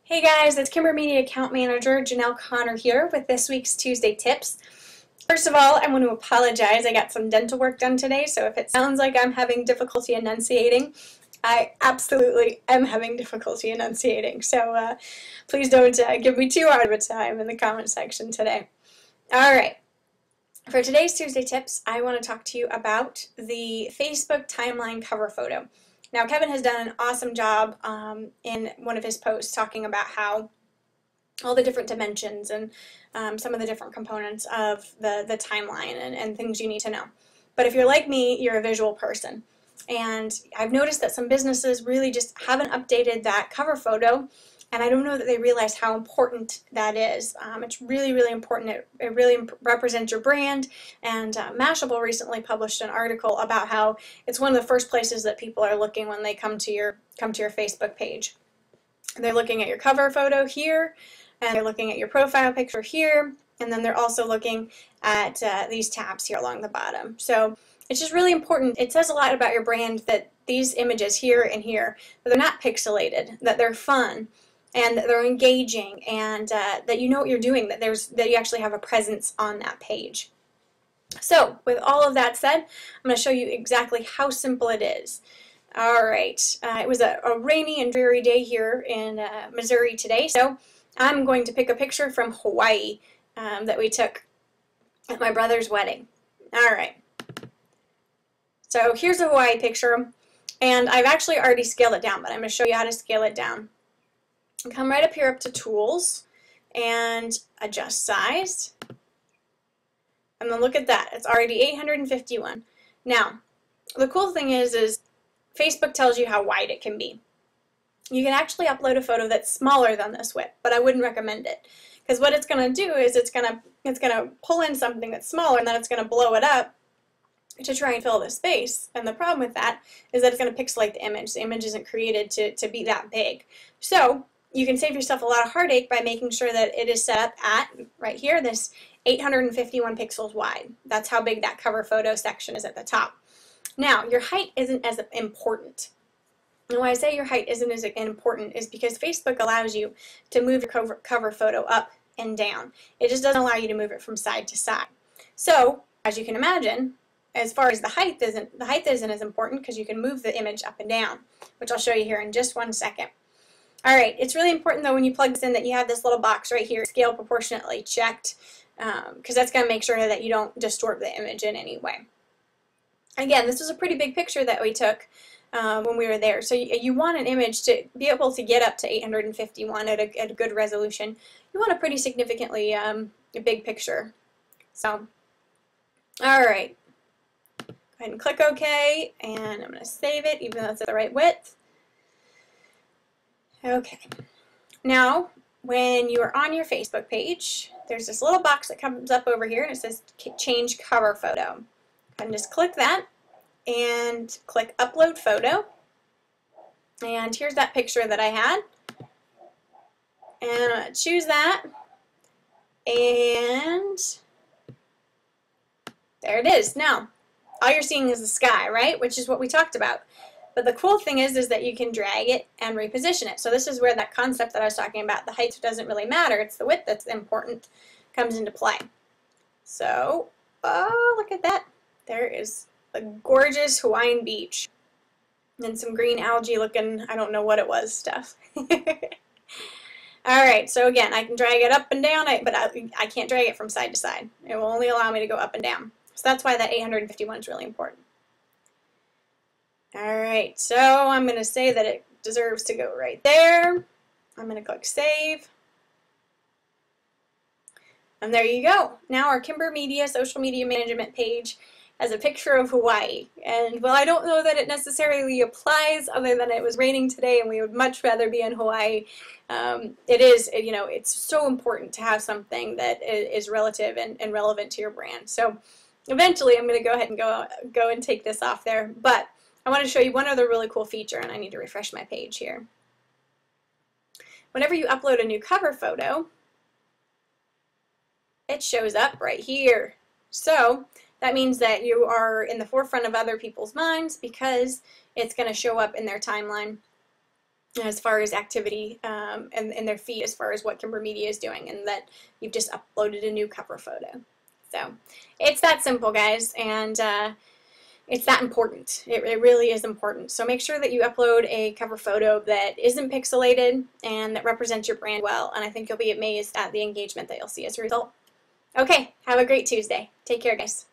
Hey guys, it's KimberMedia account manager Jenelle Conner here with this week's Tuesday tips. First of all, I want to apologize. I got some dental work done today, so if it sounds like I'm having difficulty enunciating, I absolutely am having difficulty enunciating. So please don't give me too hard of a time in the comment section today. All right. For today's Tuesday tips, I want to talk to you about the Facebook timeline cover photo. Now, Kevin has done an awesome job in one of his posts talking about how all the different dimensions and some of the different components of the timeline and things you need to know. But if you're like me, you're a visual person. And I've noticed that some businesses really just haven't updated that cover photo, and I don't know that they realize how important that is. It's really, really important. It really represents your brand, and Mashable recently published an article about how it's one of the first places that people are looking when they come to your Facebook page. They're looking at your cover photo here, and they're looking at your profile picture here, and then they're also looking at these tabs here along the bottom. So it's just really important. It says a lot about your brand that these images here and here, that they're not pixelated, that they're fun, and that they're engaging, and that you know what you're doing, that you actually have a presence on that page. So with all of that said, I'm going to show you exactly how simple it is. All right, it was a rainy and dreary day here in Missouri today, so I'm going to pick a picture from Hawaii that we took at my brother's wedding. All right, so here's a Hawaii picture, and I've actually already scaled it down, but I'm going to show you how to scale it down. Come right up here up to Tools and Adjust Size, and then look at that, it's already 851. Now, the cool thing is Facebook tells you how wide it can be. You can actually upload a photo that's smaller than this width, but I wouldn't recommend it, because what it's going to do is it's going to pull in something that's smaller, and then it's going to blow it up to try and fill the space. And the problem with that is that it's going to pixelate the image. The image isn't created to be that big. So you can save yourself a lot of heartache by making sure that it is set up at, right here, this 851 pixels wide. That's how big that cover photo section is at the top. Now, your height isn't as important. And why I say your height isn't as important is because Facebook allows you to move your cover photo up and down. It just doesn't allow you to move it from side to side. So, as you can imagine, as far as the height isn't as important, because you can move the image up and down, which I'll show you here in just one second. All right, it's really important though when you plug this in that you have this little box right here, scale proportionately checked, because that's going to make sure that you don't distort the image in any way. Again, this was a pretty big picture that we took when we were there. So you want an image to be able to get up to 851 at a good resolution. You want a pretty significantly big picture. So, all right. Go ahead and click OK, and I'm going to save it even though it's at the right width. Okay. Now, when you are on your Facebook page, there's this little box that comes up over here, and it says Change Cover Photo. And just click that and click Upload Photo. And here's that picture that I had. And I'm going to choose that. And there it is. Now, all you're seeing is the sky, right? Which is what we talked about. But the cool thing is that you can drag it and reposition it. So this is where that concept that I was talking about, the height doesn't really matter, it's the width that's important, comes into play. So, oh, look at that. There is a gorgeous Hawaiian beach and some green algae looking, I don't know what it was, stuff. Alright, so again, I can drag it up and down, but I can't drag it from side to side. It will only allow me to go up and down. So that's why that 851 is really important. Alright, so I'm going to say that it deserves to go right there. I'm going to click Save. And there you go. Now our KimberMedia social media management page has a picture of Hawaii. And while I don't know that it necessarily applies, other than it was raining today and we would much rather be in Hawaii, it is, you know, it's so important to have something that is relative and relevant to your brand. So eventually I'm going to go ahead and go and take this off there. But I want to show you one other really cool feature, and I need to refresh my page here. Whenever you upload a new cover photo, it shows up right here. So that means that you are in the forefront of other people's minds because it's going to show up in their timeline as far as activity and their feed as far as what KimberMedia is doing, and that you've just uploaded a new cover photo. So it's that simple, guys, and it's that important. It really is important. So make sure that you upload a cover photo that isn't pixelated and that represents your brand well, and I think you'll be amazed at the engagement that you'll see as a result. Okay, have a great Tuesday. Take care, guys.